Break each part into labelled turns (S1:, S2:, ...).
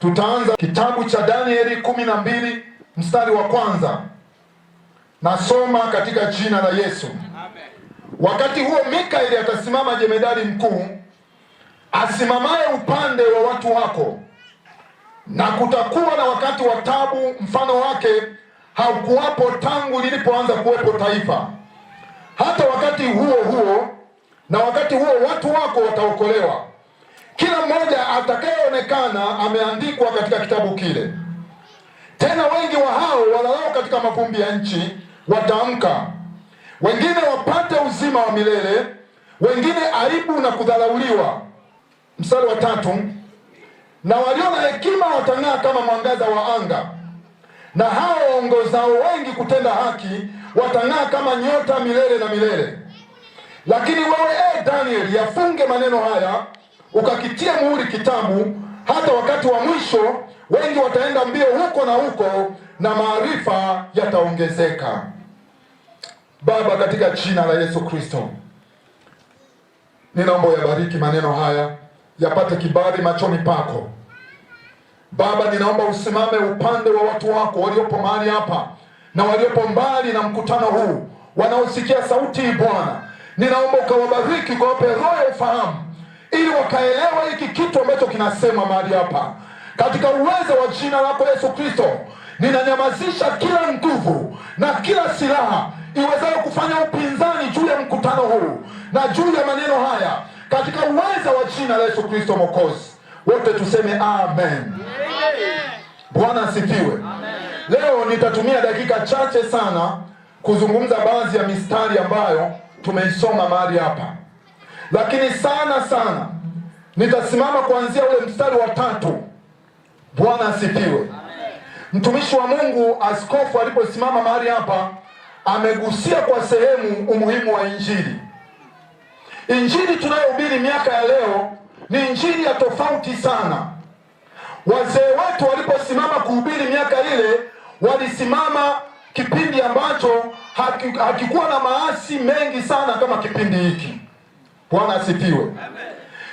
S1: Tutaanza kitabu cha Danieli 12 mstari wa kwanza. Nasoma katika jina la Yesu. Amen. Wakati huo Mikaeli atasimama, jemedari mkuu asimamaye upande wa watu wako, na kutakuwa na wakati wa taabu mfano wake haukuwapo tangu lilipoanza kuwepo taifa. Hata wakati huo huo na wakati huo watu wako wataokolewa, kila mmoja atakayeonekana ameandikwa katika kitabu kile. Tena wengi wa hao walalao katika mavumbi ya nchi wataamka, wengine wapate uzima wa milele, wengine aibu na kudharauliwa. Mstari wa 3, na walio na hekima watang'aa kama mwangaza wa anga, na hao waongozao wengi kutenda haki watang'aa kama nyota milele na milele. Lakini wewe Danieli, yafunge maneno haya, ukakitia muhuri kitabu, hata wakati wa mwisho wengi wataenda mbio huko na huko, na maarifa yataongezeka. Baba, katika jina la Yesu Kristo, ninaomba yabariki maneno haya, yapate kibali machoni pako. Baba, ninaomba usimame upande wa watu wako waliopo mahali hapa na waliopo mbali na mkutano huu, wanaosikia sauti hii Bwana. Ninaomba ukawabariki, ukawape roho ya ufahamu, ili wakaelewa hiki kitu ambacho kinasema mahali hapa. Katika uwezo wa jina lako Yesu Kristo, ninanyamazisha kila nguvu na kila silaha iwezayo kufanya upinzani juu ya mkutano huu na juu ya maneno haya, katika uwezo wa jina la Yesu Kristo Mwokozi. Wote tuseme amen. Bwana asifiwe. Leo nitatumia dakika chache sana kuzungumza baadhi ya mistari ambayo tumeisoma mahali hapa, lakini sana nitasimama kuanzia ule mstari wa 3. Bwana asifiwe. Mtumishi wa Mungu askofu aliposimama mahali hapa amegusia kwa sehemu umuhimu wa injili. Injili tunayohubiri miaka ya leo ni injili ya tofauti sana. Wazee wetu waliposimama kuhubiri miaka ile, walisimama kipindi ambacho hakikuwa na maasi mengi sana kama kipindi hiki. Bwana asifiwe.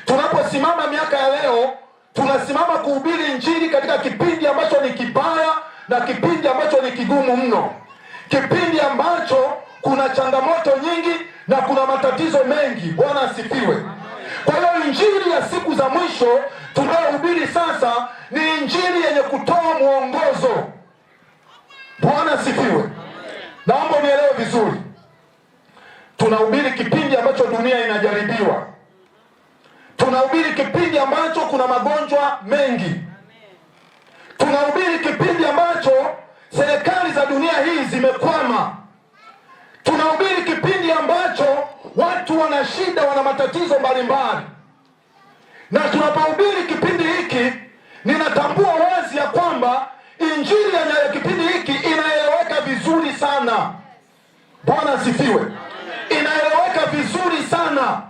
S1: Tunaposimama miaka ya leo, tunasimama kuhubiri injili katika kipindi ambacho ni kibaya na kipindi ambacho ni kigumu mno, kipindi ambacho kuna changamoto nyingi na kuna matatizo mengi. Bwana asifiwe. Kwa hiyo injili ya siku za mwisho tunayohubiri sasa ni injili yenye kutoa mwongozo. Bwana asifiwe. Naomba unielewe vizuri. Tunahubiri kipindi ambacho dunia inajaribiwa. Tunahubiri kipindi ambacho kuna magonjwa mengi. Tunahubiri kipindi ambacho serikali za dunia hii zimekwama. Tunahubiri kipindi ambacho watu wana shida, wana matatizo mbalimbali. Na tunapohubiri kipindi hiki, ninatambua wazi ya kwamba injili ya kipindi hiki inaeleweka vizuri sana. Bwana asifiwe. Inaeleweka vizuri sana,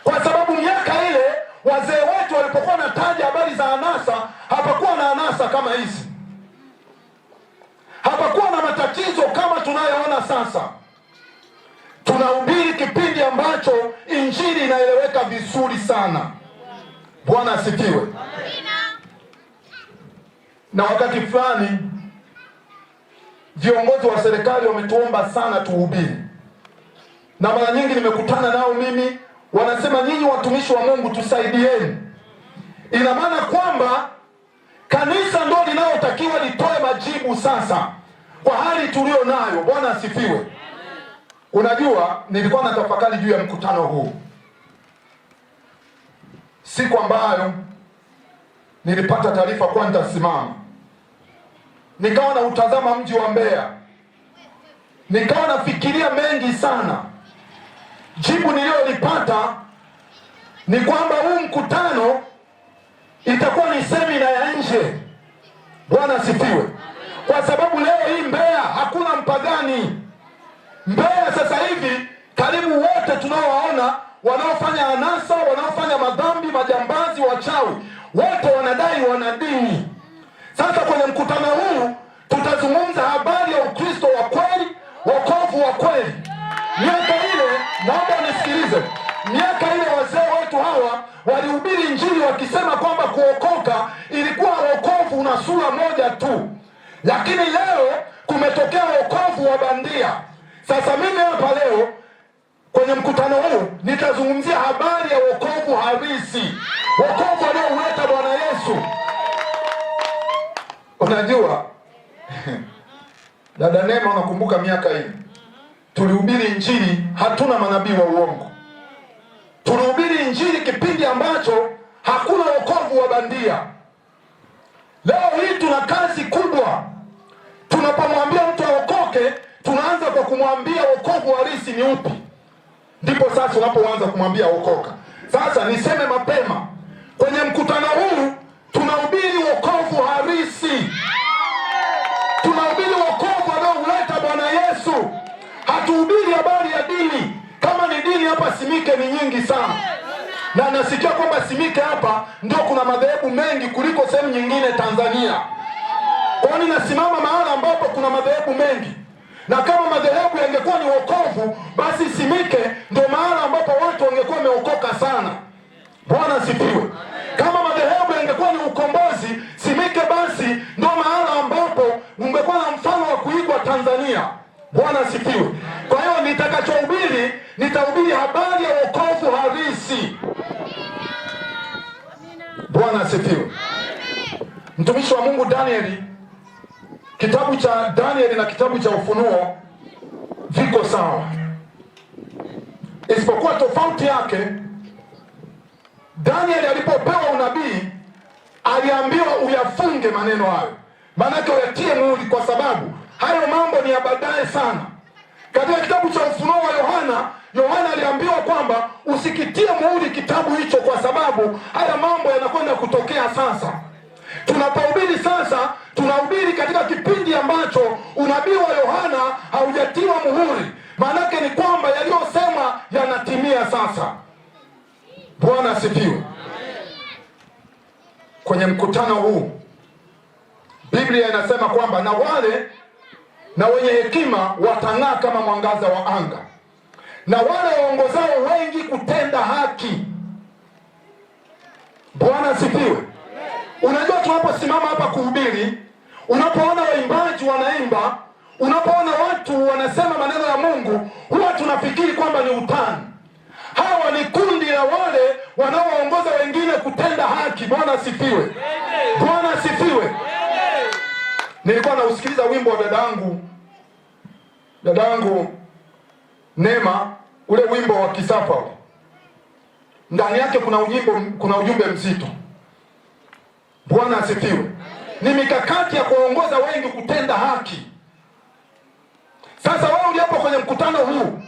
S1: kwa sababu miaka ile wazee wetu walipokuwa wanataja habari za anasa, hapakuwa na anasa kama hizi, hapakuwa na matatizo kama tunayoona sasa. Tunahubiri kipindi ambacho injili inaeleweka vizuri sana. Bwana asifiwe. Na wakati fulani viongozi wa serikali wametuomba sana tuhubiri, na mara nyingi nimekutana nao mimi, wanasema nyinyi watumishi wa Mungu tusaidieni. Ina maana kwamba kanisa ndio linalotakiwa litoe majibu sasa kwa hali tulio nayo. Bwana asifiwe. Unajua, nilikuwa natafakari juu ya mkutano huu siku ambayo nilipata taarifa kwa nitasimama. Nikawa na utazama mji wa Mbeya, nikawa nafikiria mengi sana. Jibu nililolipata ni kwamba huu mkutano itakuwa ni semina ya nje. Bwana asifiwe. Kwa sababu leo hii Mbeya hakuna mpagani. Mbeya sasa hivi karibu wote tunaowaona wanaofanya anasa, wanaofanya madhambi, majambazi, wachawi, wote wanadai wana dini. Sasa kwenye mkutano huu tutazungumza habari ya Ukristo wa kweli, wokovu wa kweli. Miaka ile, naomba nisikilize, miaka ile wazee wetu hawa walihubiri injili wakisema kwamba kuokoka ilikuwa na sura moja tu, lakini leo kumetokea wokovu wa bandia. Sasa mimi hapa leo kwenye mkutano huu nitazungumzia habari ya wokovu halisi, wokovu aliouleta Bwana Yesu. Unajua dada Neema, unakumbuka miaka hii tulihubiri injili, hatuna manabii wa uongo. Tulihubiri injili kipindi ambacho hakuna wokovu wa bandia. Leo hii tuna kazi kubwa. Tunapomwambia mtu aokoke, tunaanza kwa kumwambia wokovu halisi ni upi. Ndipo sasa unapoanza kumwambia okoka. Sasa niseme mapema, kwenye mkutano huu tunahubiri wokovu halisi. Tunahubiri wokovu anaouleta Bwana Yesu. Hatuhubiri habari ya dini. Kama ni dini hapa Simike ni nyingi sana. Na nasikia kwamba Simike hapa ndio kuna madhehebu mengi kuliko sehemu nyingine Tanzania. Kwani nasimama mahala ambapo kuna madhehebu mengi. Na kama madhehebu yangekuwa ni wokovu, basi Simike ndio mahala ambapo watu wangekuwa wameokoka sana. Bwana asifiwe. Kama madhehebu yangekuwa ni ukombozi, Simike basi ndio mahala ambapo ungekuwa na mfano wa kuigwa Tanzania. Bwana asifiwe. Kwa hiyo nitakachohubiri, nitahubiri habari ya wokovu halisi. Bwana asifiwe. Mtumishi wa Mungu Danieli, kitabu cha Danieli na kitabu cha Ufunuo viko sawa, isipokuwa tofauti yake, Danieli alipopewa unabii aliambiwa uyafunge maneno hayo, maanake uyatie muhuri, kwa sababu hayo mambo ni ya baadaye sana. Katika kitabu cha Ufunuo wa Yohana aliambiwa kwamba usikitie muhuri kitabu hicho, kwa sababu haya mambo yanakwenda kutokea sasa. Tunapohubiri sasa, tunahubiri katika kipindi ambacho unabii wa Yohana haujatiwa muhuri. Maanake ni kwamba yaliyosema yanatimia sasa. Bwana asifiwe. Kwenye mkutano huu Biblia inasema kwamba na wale na wenye hekima watang'aa kama mwangaza wa anga, na wale waongozao wengi kutenda haki. Bwana asifiwe. Unajua, tunaposimama hapa kuhubiri, unapoona waimbaji wanaimba, unapoona watu wanasema maneno ya Mungu, huwa tunafikiri kwamba ni utani. Hawa ni kundi la wale wanaoongoza wengine kutenda haki. Bwana asifiwe. Bwana asifiwe. Nilikuwa nausikiliza wimbo wa dadangu Neema, ule wimbo wa Kisafa. Ndani yake kuna ujumbe mzito. Bwana asifiwe. Ni mikakati ya kuongoza wengi kutenda haki. Sasa wewe ulipo kwenye mkutano huu,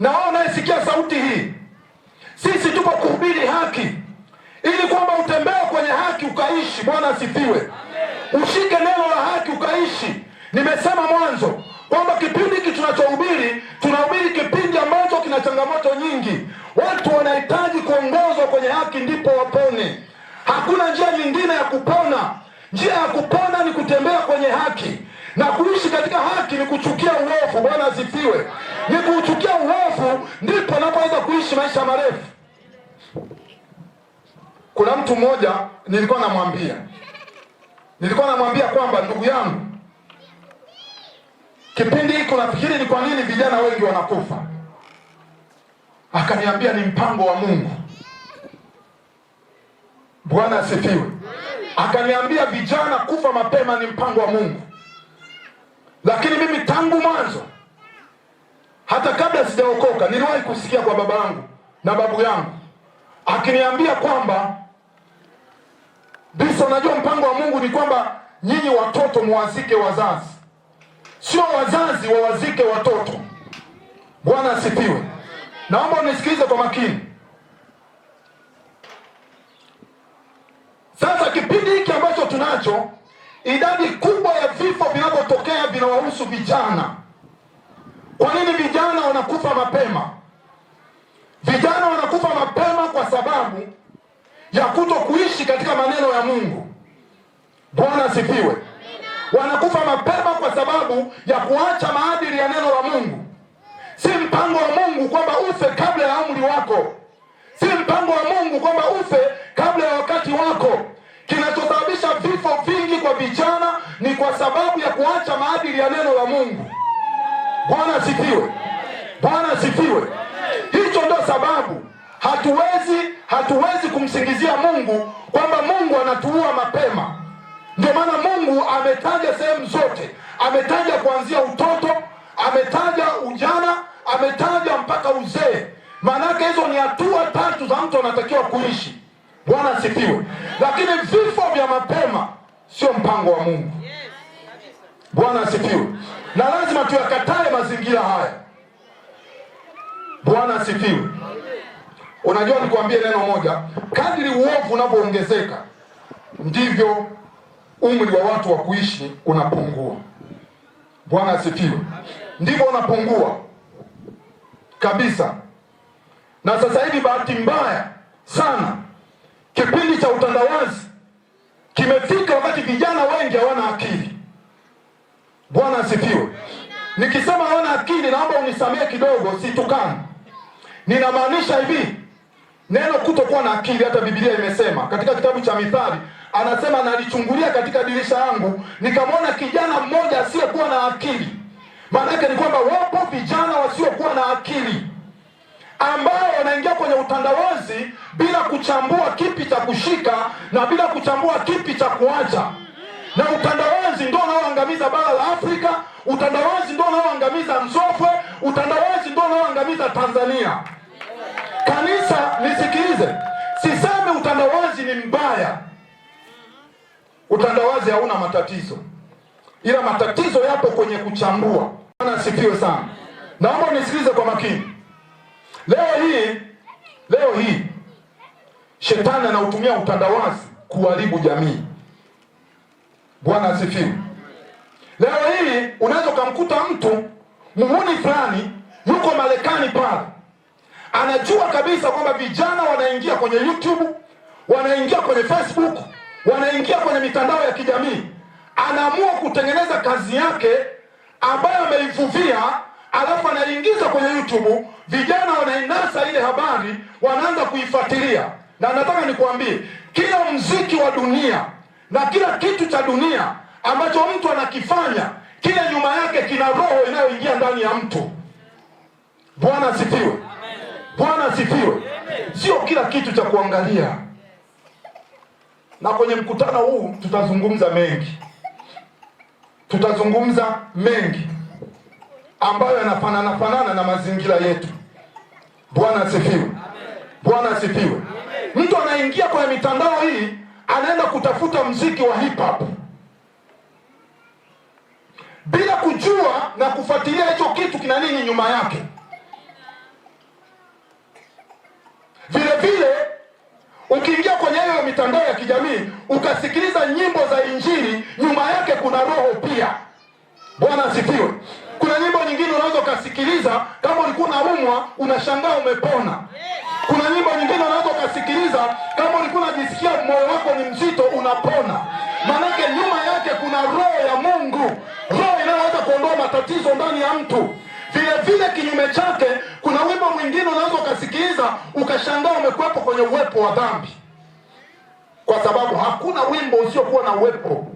S1: na wewe unayesikia sauti hii, sisi tupo kuhubiri haki, ili kwamba utembee kwenye haki ukaishi. Bwana asifiwe. Ushike neno la haki ukaishi. Nimesema mwanzo kwamba kipindi hiki tunachohubiri, tunahubiri kipindi ambacho kina changamoto nyingi. Watu wanahitaji kuongozwa kwenye haki ndipo wapone. Hakuna njia nyingine ya kupona. Njia ya kupona ni kutembea kwenye haki, na kuishi katika haki ni kuchukia uovu. Bwana asifiwe. Ni kuchukia uovu ndipo napoweza kuishi maisha marefu. Kuna mtu mmoja nilikuwa namwambia kwamba ndugu yangu, kipindi hiki unafikiri ni kwa nini vijana wengi wanakufa? Akaniambia ni mpango wa Mungu. Bwana asifiwe. Akaniambia vijana kufa mapema ni mpango wa Mungu. Lakini mimi tangu mwanzo, hata kabla sijaokoka, niliwahi kusikia kwa baba yangu na babu yangu akiniambia kwamba Bisa, unajua mpango wa Mungu ni kwamba nyinyi watoto muwazike wazazi, sio wazazi wawazike watoto. Bwana asifiwe. Naomba unisikilize kwa makini. Sasa kipindi hiki ambacho tunacho, idadi kubwa ya vifo vinavyotokea vinawahusu vijana. Kwa nini vijana wanakufa mapema? Vijana wanakufa mapema kwa sababu ya kuto kuishi katika maneno ya Mungu. Bwana asifiwe. Wanakufa mapema kwa sababu ya kuacha maadili ya neno la Mungu. Si mpango wa Mungu kwamba ufe kabla ya umri wako. Si mpango wa Mungu kwamba ufe kabla ya wakati wako. Kinachosababisha vifo vingi kwa vijana ni kwa sababu ya kuacha maadili ya neno la Mungu. Bwana asifiwe. Bwana asifiwe. Hicho ndio sababu hatuwezi kumsingizia Mungu kwamba Mungu anatuua mapema. Ndio maana Mungu ametaja sehemu zote, ametaja kuanzia utoto, ametaja ujana, ametaja mpaka uzee. Maanake hizo ni hatua tatu za mtu anatakiwa kuishi. Bwana asifiwe. Lakini vifo vya mapema sio mpango wa Mungu. Bwana asifiwe. Na lazima tuyakatae mazingira haya. Bwana asifiwe. Unajua, nikwambie neno moja, kadri uovu unavyoongezeka ndivyo umri wa watu wa kuishi unapungua. Bwana asifiwe. Ndivyo unapungua kabisa. Na sasa hivi bahati mbaya sana, kipindi cha utandawazi kimefika wakati vijana wengi hawana akili. Bwana asifiwe. Nikisema hawana akili, naomba unisamehe kidogo, situkani. Ninamaanisha hivi, neno kutokuwa na akili, hata Biblia imesema katika kitabu cha Mithali, anasema nalichungulia katika dirisha yangu nikamwona kijana mmoja asiyekuwa na akili. Maana yake ni kwamba wapo vijana wasiokuwa na akili ambao wanaingia kwenye utandawazi bila kuchambua kipi cha kushika na bila kuchambua kipi cha kuacha. Na utandawazi ndio unaoangamiza bara la Afrika, utandawazi ndio unaoangamiza Nzofwe, utandawazi ndio unaoangamiza Tanzania. Kanisa, nisikilize, sisemi utandawazi ni mbaya. Utandawazi hauna matatizo, ila matatizo yapo kwenye kuchambua. Bwana asifiwe sana. Naomba unisikilize kwa makini. Leo hii shetani anautumia utandawazi kuharibu jamii. Bwana asifiwe. Leo hii unaweza kumkuta mtu muhuni fulani yuko Marekani pale, anajua kabisa kwamba vijana wanaingia kwenye YouTube, wanaingia kwenye Facebook, wanaingia kwenye mitandao ya kijamii. Anaamua kutengeneza kazi yake ambayo ameivuvia, alafu anaingiza kwenye YouTube. Vijana wanainasa ile habari, wanaanza kuifuatilia. Na nataka nikwambie, kila muziki wa dunia na kila kitu cha dunia ambacho mtu anakifanya, kile nyuma yake kina roho inayoingia ndani ya mtu. Bwana asifiwe. Bwana asifiwe. Sio kila kitu cha kuangalia. Na kwenye mkutano huu tutazungumza mengi ambayo yanafanana na mazingira yetu. Bwana asifiwe. Bwana asifiwe. Mtu anaingia kwenye mitandao hii, anaenda kutafuta mziki wa hip hop bila kujua na kufuatilia hicho kitu kina nini nyuma yake. Vile vile ukiingia kwenye hiyo mitandao ya kijamii ukasikiliza nyimbo za Injili, nyuma yake kuna roho pia. Bwana asifiwe. Kuna nyimbo nyingine unaweza ukasikiliza, kama ulikuwa unaumwa unashangaa umepona. Kuna nyimbo nyingine unaweza ukasikiliza, kama ulikuwa unajisikia moyo wako ni mzito unapona. Maanake nyuma yake kuna roho ya Mungu, roho inayoweza kuondoa matatizo ndani ya mtu. Vile vile kinyume chake, kuna wimbo mwingine unaweza ukasikiliza ukashangaa umekuwepo kwenye uwepo wa dhambi, kwa sababu hakuna wimbo usiokuwa na uwepo,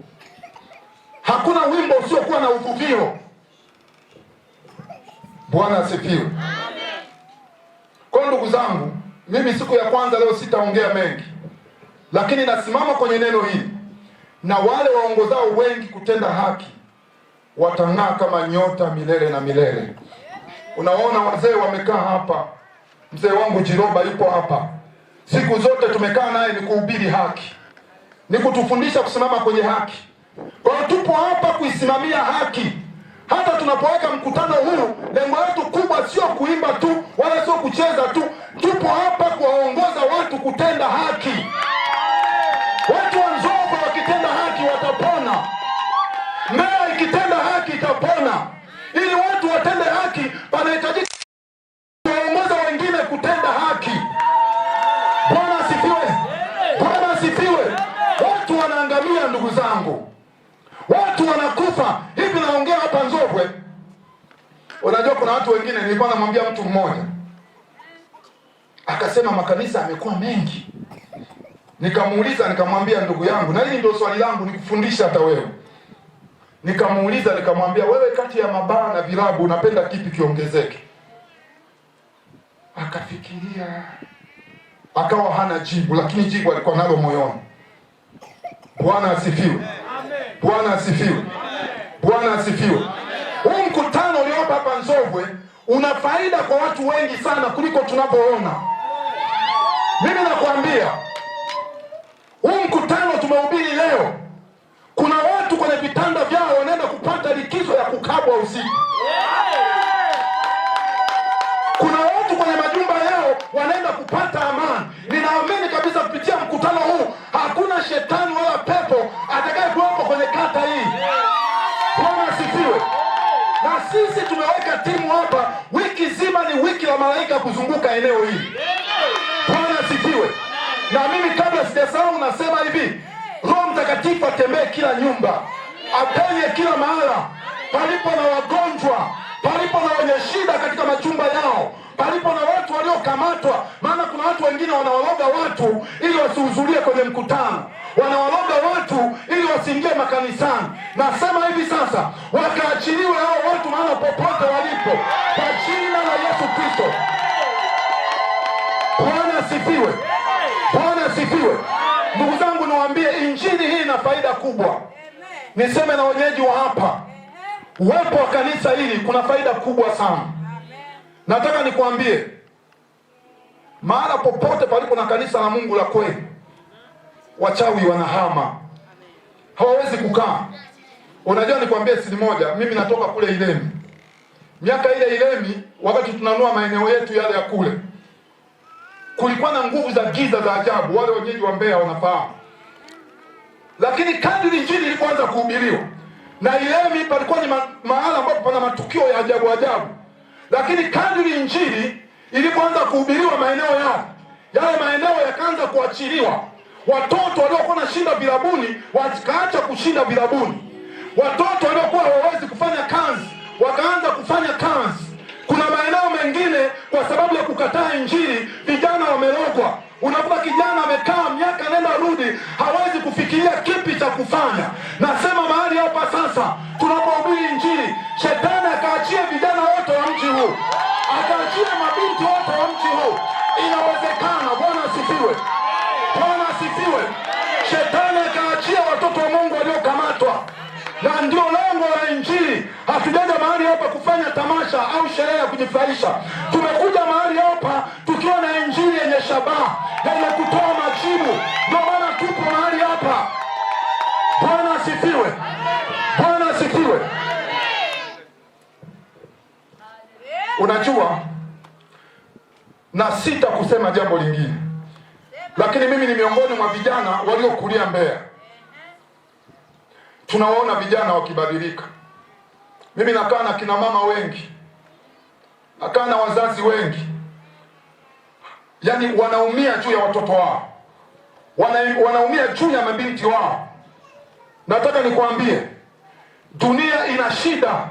S1: hakuna wimbo usiokuwa na uvuvio. Bwana asifiwe. Kwa ndugu zangu, mimi siku ya kwanza leo sitaongea mengi, lakini nasimama kwenye neno hili, na wale waongozao wengi kutenda haki watang'aa kama nyota milele na milele. Unaona wazee wamekaa hapa, mzee wangu Jiroba yupo hapa, siku zote tumekaa naye ni kuhubiri haki, ni kutufundisha kusimama kwenye haki. Kwa hiyo tupo hapa kuisimamia haki. Hata tunapoweka mkutano huu, lengo letu kubwa sio kuimba tu wala sio kucheza tu. Tupo hapa kuwaongoza watu kutenda haki. Watu wa Nzofwe wakitenda haki watapona. Mbeya ikitenda haki itapona. Ili watu watende haki, panahitajika kuwaongoza wengine kutenda haki. Bwana asifiwe. Bwana asifiwe. Watu wanaangamia ndugu zangu. Watu wanakufa. Hivi naongea hapa Nzofwe. Unajua kuna watu wengine, nilikuwa namwambia mtu mmoja, akasema makanisa yamekuwa mengi. Nikamuuliza, nikamwambia, ndugu yangu, na hili ndio swali langu nikufundisha hata wewe. Nikamuuliza, nikamwambia, wewe kati ya mabaa na vilabu unapenda kipi kiongezeke? Akafikiria, akawa hana jibu, lakini jibu alikuwa nalo moyoni. Bwana asifiwe. Bwana asifiwe. Bwana asifiwe. Huu mkutano uliopo hapa Nzovwe una faida kwa watu wengi sana kuliko tunapoona. Mimi nakwambia, huu mkutano tumehubiri leo, kuna watu kwenye vitanda vyao wanaenda kupata likizo ya kukabwa usiku. Kuna watu kwenye majumba yao wanaenda kupata amani. Ninaamini kabisa kupitia mkutano huu hakuna shetani wala pepo atakaye kuwepo kwenye kata hii. Bwana asifiwe. Na sisi tumeweka timu hapa, wiki zima ni wiki la malaika kuzunguka eneo hili. Bwana asifiwe. Na mimi kabla sijasahau nasema hivi, Roho Mtakatifu atembee kila nyumba, apenye kila mahala, palipo na wagonjwa, palipo na wenye shida katika majumba yao, palipo na watu waliokamatwa. Maana kuna watu wengine wanawaloga watu ili wasihudhurie kwenye mkutano, wanawaloga watu ili wasiingie makanisani. Nasema hivi sasa, wakaachiliwe hao watu mahala popote walipo, kwa jina la Yesu Kristo. Bwana asifiwe. Bwana asifiwe. Ndugu zangu, niwaambie, injili hii ina faida kubwa. Niseme na wenyeji wa hapa, uwepo wa kanisa hili kuna faida kubwa sana. Nataka nikwambie, mahala popote palipo na kanisa la Mungu la kweli, wachawi wanahama, hawawezi kukaa. Unajua, nikwambie siri moja, mimi natoka kule Ilemi. Miaka ile Ilemi, wakati tunanua maeneo yetu yale ya kule, kulikuwa na nguvu za giza za ajabu, wale wenyeji wa Mbeya wanafahamu. Lakini kadri injili ilipoanza kuhubiriwa, na Ilemi palikuwa ni mahala ambapo pana matukio ya ajabu ajabu, lakini kadri injili ilipoanza kuhubiriwa maeneo yale maeneo yakaanza kuachiliwa. Watoto waliokuwa na shinda vilabuni wakaacha kushinda vilabuni. Watoto waliokuwa hawawezi kufanya kazi wakaanza kufanya kazi. Kuna maeneo mengine kwa sababu ya kukataa injili vijana wamelogwa. Unakuta kijana amekaa miaka nenda rudi, hawezi kufikiria kipi cha kufanya. Nasema mahali hapa sasa tunapohubiri injili, shetani akaachie vijana wote wa mji huu, akaachie mabinti wote wa mji huu. Inawezekana. Bwana asifiwe. Bwana asifiwe. Shetani akaachia watoto wa Mungu waliokamatwa. Na ndio lengo la injili. Hatujaja mahali hapa kufanya tamasha au sherehe ya kujifurahisha. Tumekuja mahali hapa tukiwa na injili yenye shabaha, yenye kutoa majibu. Ndio maana tupo mahali hapa. Bwana asifiwe. Bwana asifiwe. Unajua, na sita kusema jambo lingine, lakini mimi ni miongoni mwa vijana waliokulia Mbeya. Tunawaona vijana wakibadilika. Mimi nakaa na kina mama wengi, nakaa na wazazi wengi, yaani wanaumia juu ya watoto wao, wanaumia juu ya mabinti wao. Nataka nikwambie, dunia ina shida.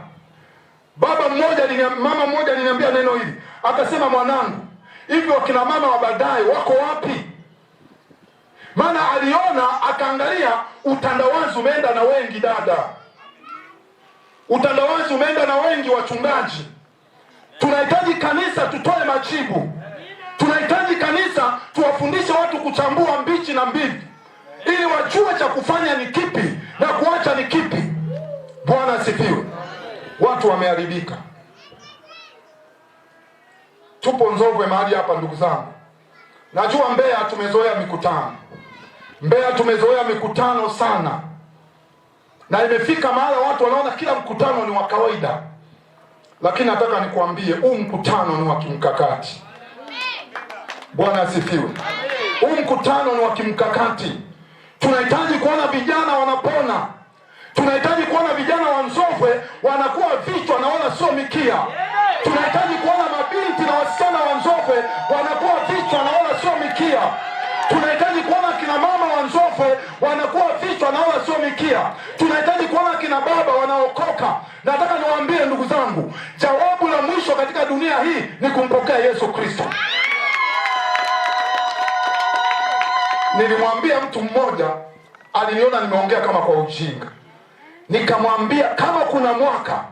S1: Mama mmoja aliniambia neno hili, akasema, mwanangu, hivi wakina mama wa baadaye wako wapi? Maana aliona, akaangalia, utandawazi umeenda na wengi dada, utandawazi umeenda na wengi wachungaji. Tunahitaji kanisa tutoe majibu. Tunahitaji kanisa tuwafundishe watu kuchambua mbichi na mbivu, ili wajue cha kufanya ni kipi na kuacha ni kipi. Bwana asifiwe. Watu wameharibika. Tupo Nzovwe mahali hapa, ndugu zangu. Najua Mbeya tumezoea mikutano. Mbeya tumezoea mikutano sana, na imefika mahala watu wanaona kila mkutano ni wa kawaida. Lakini nataka nikwambie, huu mkutano ni wa kimkakati. Bwana asifiwe. Huu mkutano ni wa kimkakati. Tunahitaji kuona vijana wanapona. Tunahitaji kuona vijana wa Nzovwe wanakuwa vichwa na wala sio mikia. Tunahitaji kuona mabinti na wasichana wa Nzovwe wanakuwa vichwa na wala sio mikia. Tunahitaji kuona kina mama wa Nzovwe wanakuwa vichwa na wala sio mikia. Tunahitaji kuona kina baba wanaokoka. Nataka niwaambie ndugu zangu, jawabu la mwisho katika dunia hii ni kumpokea Yesu Kristo. Nilimwambia mtu mmoja, aliniona nimeongea kama kwa ujinga. Nikamwambia kama kuna mwaka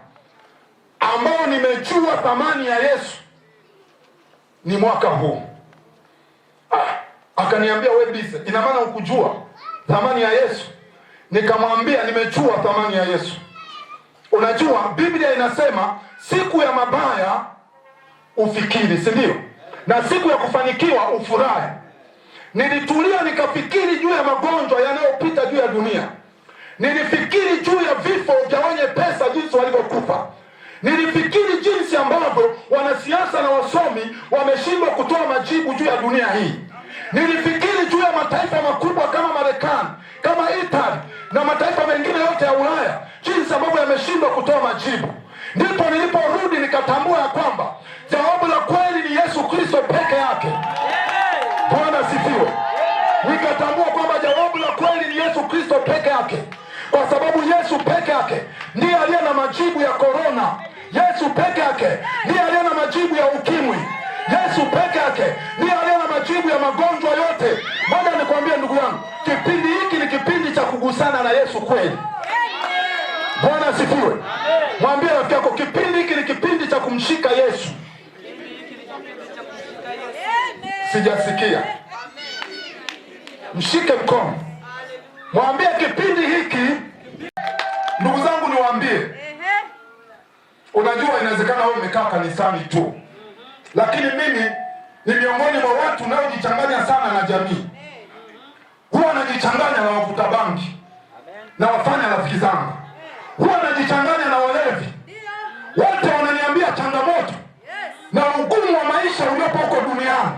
S1: ambao nimejua thamani ya Yesu ni mwaka huu. Akaniambia wewe Bise, ina maana ukujua thamani ya Yesu? Nikamwambia nimejua thamani ya Yesu. Unajua Biblia inasema siku ya mabaya ufikiri, si ndio? Na siku ya kufanikiwa ufurahi. Nilitulia nikafikiri juu ya magonjwa yanayopita juu ya dunia. Nilifikiri juu ya vifo vya wenye pesa jinsi walivyokufa. Nilifikiri jinsi ambavyo wanasiasa na wasomi wameshindwa kutoa majibu juu ya dunia hii. Nilifikiri juu ya mataifa makubwa kama Marekani, kama Italy na mataifa mengine yote ya Ulaya, jinsi ambavyo yameshindwa kutoa majibu. Ndipo niliporudi nikatambua ya kwamba jawabu la kweli ni Yesu Kristo peke yake. Bwana asifiwe. Nikatambua kwamba jawabu la kweli ni Yesu Kristo peke yake, kwa sababu Yesu peke yake ndiye aliye na majibu ya korona. Yesu peke yake ndiye aliye na majibu ya ukimwi. Yesu peke yake ndiye aliye na majibu ya magonjwa yote. Ngoja nikwambie ndugu yangu, kipindi hiki ni kipindi cha kugusana na Yesu kweli. Bwana asifiwe. Mwambie rafiki yako, kipindi hiki ni kipindi cha kumshika Yesu. Sijasikia. Mshike mkono. Mwambie kipindi hiki. Ndugu zangu niwaambie, unajua inawezekana wewe umekaa kanisani tu, lakini mimi ni miongoni mwa watu unaojichanganya sana na jamii. Huwa najichanganya na wavuta bangi na wafanya rafiki zangu. Huwa najichanganya na walevi. Wote wananiambia changamoto na ugumu wa maisha uliopo huko duniani.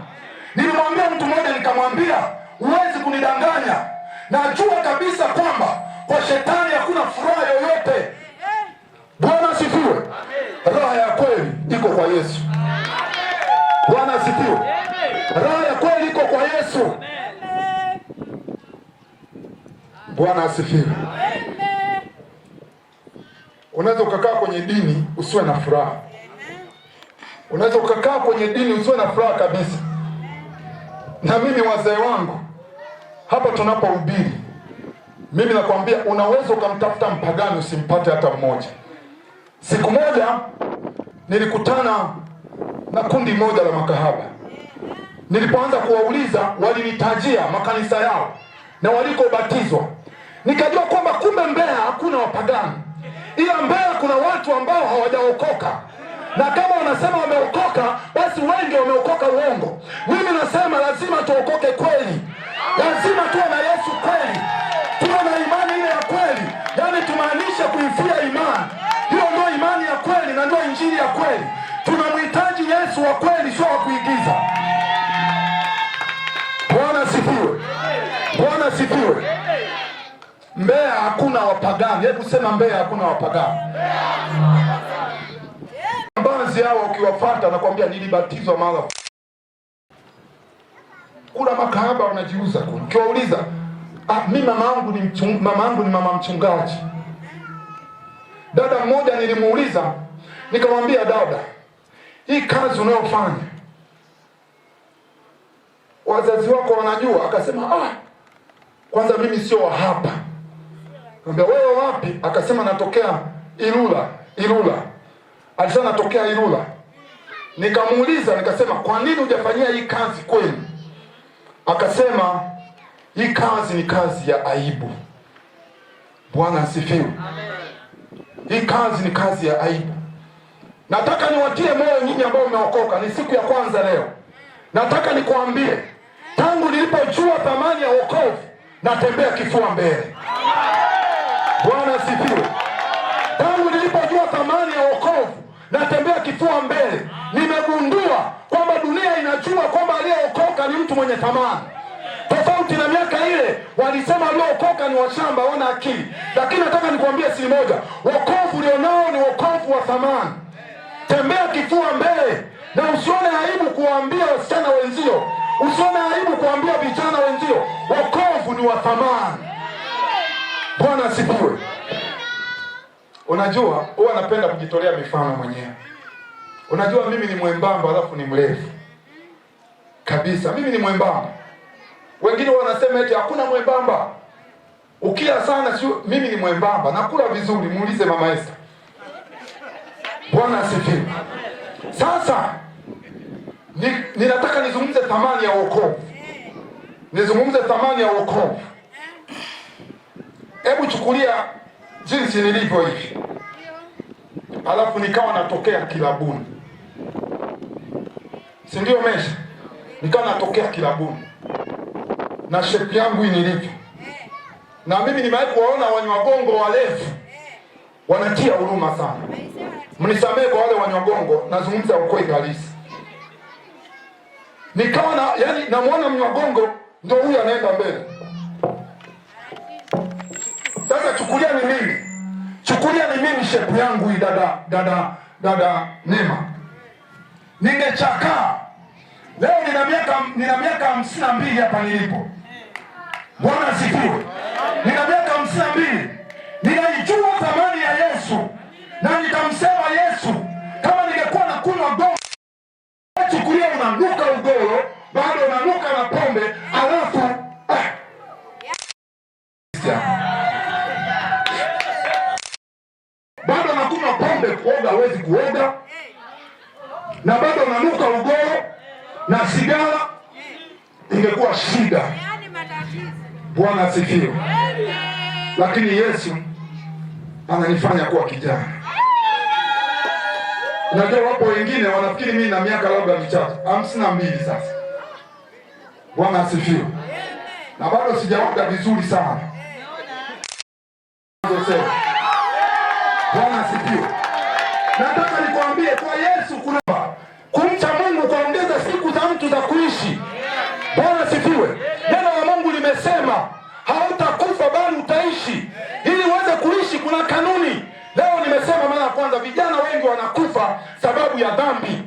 S1: Nilimwambia mtu mmoja, nikamwambia huwezi kunidanganya. Najua kabisa kwamba kwa shetani hakuna furaha yoyote. Bwana asifiwe. Raha ya kweli iko kwa Yesu. Bwana asifiwe. Raha ya kweli iko kwa Yesu. Bwana asifiwe. Unaweza ukakaa kwenye dini usiwe na furaha. Unaweza ukakaa kwenye dini usiwe na furaha kabisa. Na mimi wazee wangu hapa tunapohubiri, mimi nakwambia unaweza ukamtafuta mpagani usimpate hata mmoja. Siku moja nilikutana na kundi moja la makahaba. Nilipoanza kuwauliza, walinitajia makanisa yao na walikobatizwa. Nikajua kwamba kumbe Mbeya hakuna wapagani, ila Mbeya kuna watu ambao hawajaokoka. Na kama wanasema wameokoka, basi wengi wameokoka uongo. Mimi nasema lazima tuokoke kweli. Lazima tuwe na Yesu kweli. Tuwe na imani ile ya kweli. Yaani tumaanisha kuifia imani. Hiyo ndio imani ya kweli na ndio injili ya kweli. Tunamhitaji Yesu wa kweli, sio wa kuigiza. Bwana asifiwe. Bwana asifiwe. Mbeya hakuna wapagani. Hebu sema Mbeya hakuna wapagani. Baadhi hao ukiwafuata nakwambia nilibatizwa mara. Kuna makahaba wanajiuza. Ukiwauliza, mimi mama yangu ni mama mchungaji. Dada mmoja nilimuuliza, nikamwambia, dada, hii kazi unayofanya wazazi wako wanajua? Akasema, kwanza mimi sio wa hapa. Nikamwambia, wewe wapi? Akasema, natokea Ilula. Alisema natokea Ilula. Nikamuuliza, nikasema, kwa nini hujafanyia hii kazi kwenu? Akasema, hii kazi ni kazi ya aibu. Bwana asifiwe. Hii kazi ni kazi ya aibu. Nataka niwatie moyo nyinyi ambao mmeokoka. Ni siku ya kwanza leo. Nataka nikuambie, tangu nilipojua thamani ya wokovu, natembea kifua mbele. Bwana asifiwe. Tangu nilipojua thamani ya wokovu, natembea kifua mbele. Nimegundua kwamba dunia inajua kwamba aliyeokoka ni mtu mwenye thamani. Tofauti na miaka ile walisema waliokoka ni washamba, wana akili. Lakini nataka nikuambie siri moja, wokovu ulionao ni wokovu wa thamani. Tembea kifua mbele na usione aibu kuwaambia wasichana wenzio, usione aibu kuambia vijana wenzio, wokovu ni wa thamani. Bwana asifiwe. Unajua, huwa napenda kujitolea mifano mwenyewe. Unajua mimi ni mwembamba alafu ni mrefu. Kabisa, mimi ni mwembamba. Wengine wanasema eti hakuna mwembamba. Ukila sana sio, mimi ni mwembamba, nakula vizuri, muulize Mama Esther. Bwana asifiwe. Sasa ninataka nizungumze thamani ya wokovu. Nizungumze thamani ya wokovu. Hebu chukulia jinsi nilivyo hivi. Alafu nikawa natokea kilabuni. Si ndio mesha? Nikawa natokea kilabuni. Na shape yangu hii nilivyo. Na mimi nimewahi kuwaona wanywagongo walevu. Wanatia huruma sana. Mnisamehe kwa wale wanywagongo, nazungumza ukweli halisi. Nikawa yani namuona mnywagongo ndio huyu anaenda mbele. Sasa chukulia ni mimi. Chukulia ni mimi shape yangu hii dada Neema. Ningechakaa. Leo nina miaka 52 hapa nilipo. Bwana asifiwe. Nina miaka 52. Ninaijua thamani ya Yesu. Na nitamsema Yesu kama ningekuwa na kunywa gongo. Chukulia unanuka ugoro, bado unanuka na pombe, alafu bado unakunywa pombe, kuoga hawezi kuoga, na bado unanuka ugoro na sigara, ingekuwa shida. Bwana asifiwe. Lakini Yesu ananifanya kuwa kijana. Unajua wapo wengine wanafikiri mimi na miaka labda michache, 52 sasa. Bwana asifiwe. Na bado sijaoga vizuri sana. Bwana asifiwe. Nataka nikwambie kwa Yesu kuna kumcha Mungu kuongeza siku za mtu za kuishi. Bwana asifiwe. Neno la Mungu limesema hautakufa bali utaishi. Ili uweze kuishi kuna kanuni. Leo nimesema mara ya kwanza, vijana wengi wanakufa sababu ya dhambi.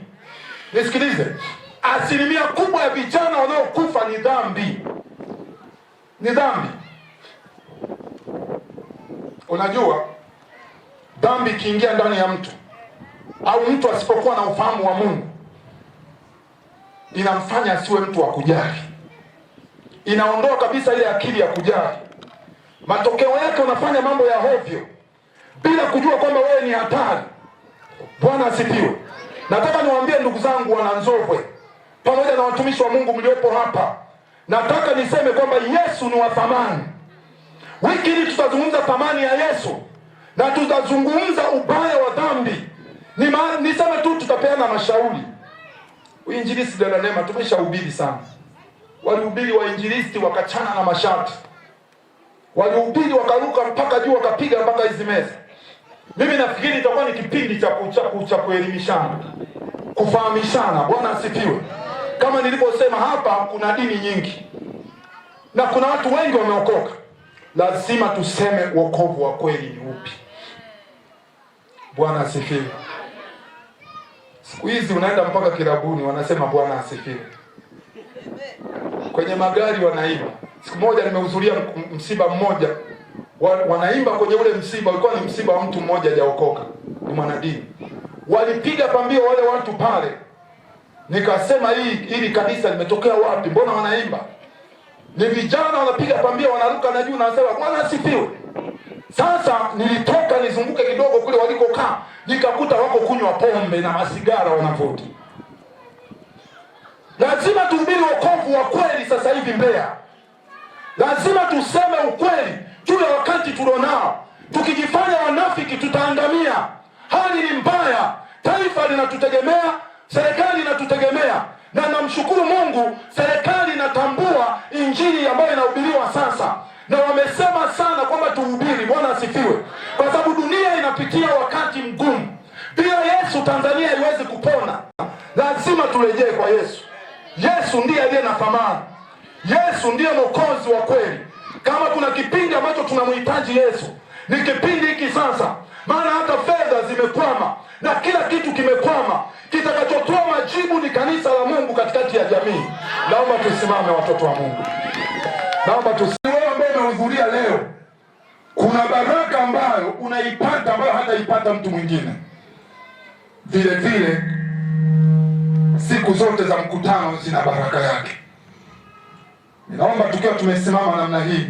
S1: Nisikilize. Asilimia kubwa ya vijana wanaokufa ni dhambi. Ni dhambi. Unajua dhambi ikiingia ndani ya mtu au mtu asipokuwa na ufahamu wa Mungu, inamfanya asiwe mtu wa kujali. Inaondoa kabisa ile akili ya kujali. Matokeo yake unafanya mambo ya hovyo bila kujua kwamba wewe ni hatari. Bwana asifiwe. Nataka niwaambie ndugu zangu wana Nzovwe, pamoja na watumishi wa Mungu mliopo hapa, nataka niseme kwamba Yesu ni wa thamani. Wiki hii tutazungumza thamani ya Yesu na tutazungumza ubaya wa dhambi. Niseme tu tutapeana mashauri. Uinjilisti dada Neema tumeshahubiri sana. Walihubiri wainjilisti wakachana na mashati. Walihubiri wakaruka mpaka juu wakapiga mpaka hizi meza. Mimi nafikiri itakuwa ni kipindi cha kuelimishana, kufahamishana. Bwana asifiwe. Kama niliposema hapa kuna dini nyingi na kuna watu wengi wameokoka. Lazima tuseme wokovu wa kweli ni upi. Bwana asifiwe. Siku hizi unaenda mpaka kilabuni wanasema Bwana asifiwe. Kwenye magari wanaimba. Siku moja nimehudhuria msiba mmoja. Wanaimba kwenye ule msiba, ulikuwa ni msiba wa mtu mmoja hajaokoka, ni mwanadini. Walipiga pambio wale watu pale. Nikasema hili kanisa limetokea wapi? Mbona wanaimba? Ni vijana wanapiga pambio, wanaruka na juu na wanasema Bwana asifiwe. Sasa nilitoka nizunguke kidogo kule walikokaa, nikakuta wako kunywa pombe na masigara wanavuta. Lazima tuhubiri wokovu wa kweli sasa hivi Mbeya. Lazima tuseme ukweli juu ya wakati tulionao. Tukijifanya wanafiki tutaangamia. Hali ni mbaya. Taifa linatutegemea, serikali inatutegemea. Na namshukuru Mungu, serikali inatambua injili ambayo inahubiriwa sasa. Na wamesema sana kwamba tuhubiri. Bwana asifiwe. Kwa sababu dunia inapitia wakati mgumu. Bila Yesu Tanzania haiwezi kupona. Lazima turejee kwa Yesu. Yesu ndiye aliye na thamani. Yesu ndiye mwokozi wa kweli. Kama kuna kipindi ambacho tunamhitaji Yesu, ni kipindi hiki sasa. Maana hata fedha zimekwama na kila kitu kimekwama. Kitakachotoa majibu ni kanisa la Mungu katikati ya jamii. Naomba tusimame watoto wa Mungu. Naomba tusimame ambao umehudhuria leo. Kuna baraka ambayo unaipata ambayo hataipata mtu mwingine. Vile vile siku zote za mkutano zina baraka yake. Ninaomba tukiwa tumesimama namna hii,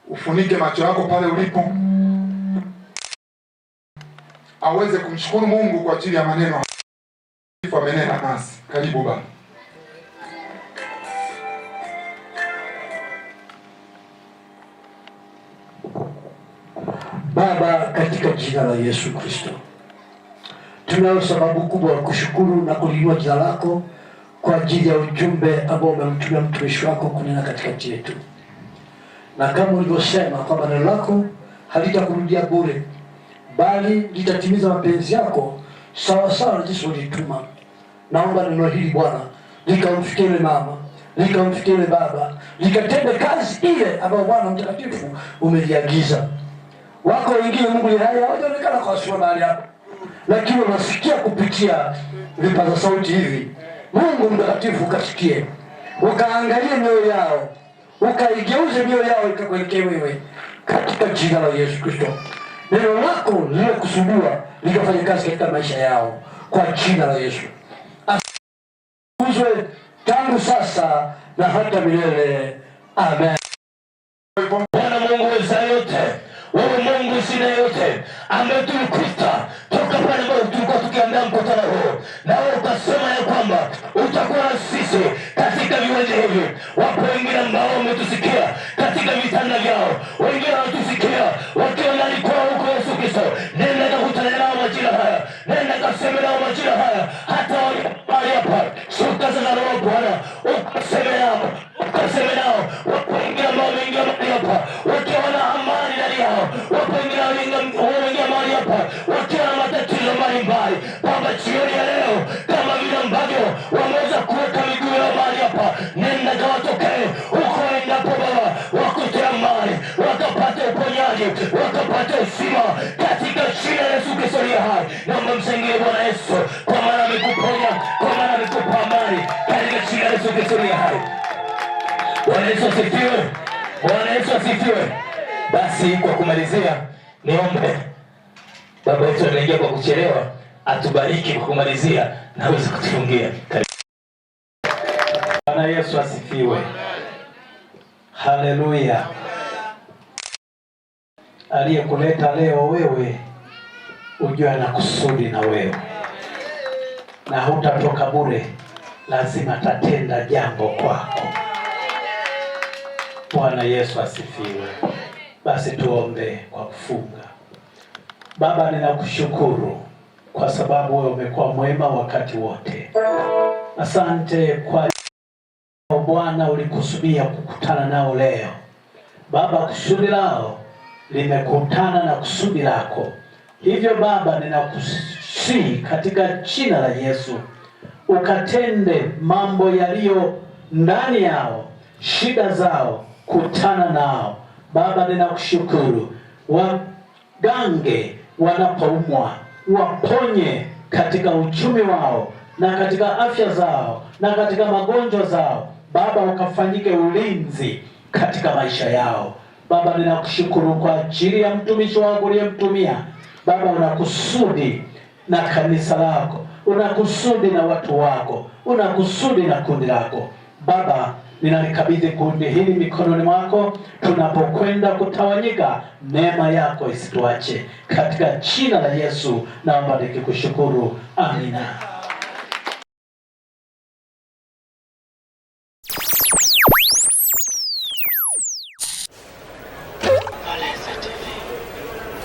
S1: ufunike macho yako pale ulipo, aweze kumshukuru Mungu kwa ajili ya maneno amenena nasi. Karibu Baba.
S2: Baba, katika jina la Yesu Kristo, tunayo sababu kubwa ya kushukuru na kuliinua jina lako kwa ajili ya ujumbe ambao umemtumia mtumishi wako kunena katikati yetu. Na kama ulivyosema kwamba neno lako halitakurudia bure, bali litatimiza mapenzi yako sawa sawa na jinsi ulituma. Naomba neno hili Bwana likamfikie mama, likamfikie baba, likatende kazi ile ambayo Bwana Mtakatifu umeliagiza. Wako wengine Mungu ni hai hawajaonekana kwa sura mahali hapa, lakini unasikia kupitia vipaza sauti hivi. Mungu Mtakatifu ukasikie, ukaangalie mioyo yao, ukaigeuze mioyo yao ikakuelekee wewe, katika jina la Yesu Kristo. Neno lako lililokusudiwa likafanya kazi katika maisha yao kwa jina la Yesu. Atukuzwe tangu sasa na hata milele. Amen.
S3: Bwana Mungu weza yote, wewe Mungu sina yote, ambaye tulikuita toka pale ambapo tulikuwa tukiandaa mkutano huu, na wewe ukasema ya kwamba utakuwa na sisi katika viwanja hivi. Wapo wengine ambao wametusikia katika vitanda vyao, wengine wanatusikia wakiwa ndani kwa huko Yesu Kristo. Nenda kakutana nao majira haya, nenda kaseme nao majira haya, hata wali hapa shuka za Roho Bwana, ukaseme nao, ukaseme nao. Wapo wengine ambao wameingia mahali hapa wakiwa na amani ndani yao, wapo wengine wameingia mahali hapa wakiwa na matatizo mbalimbali. Baba, jioni ya leo kama vile ambavyo wameweza kuweka miguu yao mahali hapa, nenda kawatokee huko endapo Baba, wakute amani, wakapate uponyaji, wakapate uzima katika jina la Yesu Kristo aliye hai. Naomba mshangilie Bwana Yesu, kwa maana amekuponya, kwa maana amekupa amani katika jina la Yesu Kristo aliye hai. Bwana Yesu asifiwe. Bwana Yesu asifiwe. Basi kwa kumalizia, niombe baba yetu anaingia kwa kuchelewa, atubariki kwa kumalizia na aweze kutufungia. Bwana Yesu asifiwe. Haleluya. Aliyekuleta leo wewe, ujue ana kusudi na wewe, na hutatoka bure, lazima tatenda jambo kwako. Bwana Yesu asifiwe. Basi tuombe kwa kufunga. Baba, ninakushukuru kwa sababu wewe umekuwa mwema wakati wote. Asante kwa Bwana ulikusudia kukutana nao leo. Baba, kusudi lao limekutana na kusudi lako. Hivyo Baba, ninakusihi katika jina la Yesu ukatende mambo yaliyo ndani yao, shida zao, kutana nao. Baba, ninakushukuru, wagange wanapoumwa, waponye katika uchumi wao na katika afya zao na katika magonjwa zao. Baba, ukafanyike ulinzi katika maisha yao. Baba, ninakushukuru kwa ajili ya mtumishi wako uliyemtumia. Baba, unakusudi na kanisa lako, unakusudi na watu wako, unakusudi na kundi lako. Baba, ninalikabidhi kundi hili mikononi mwako. Tunapokwenda kutawanyika, neema yako isituache. Katika jina la Yesu naomba nikikushukuru. Amina.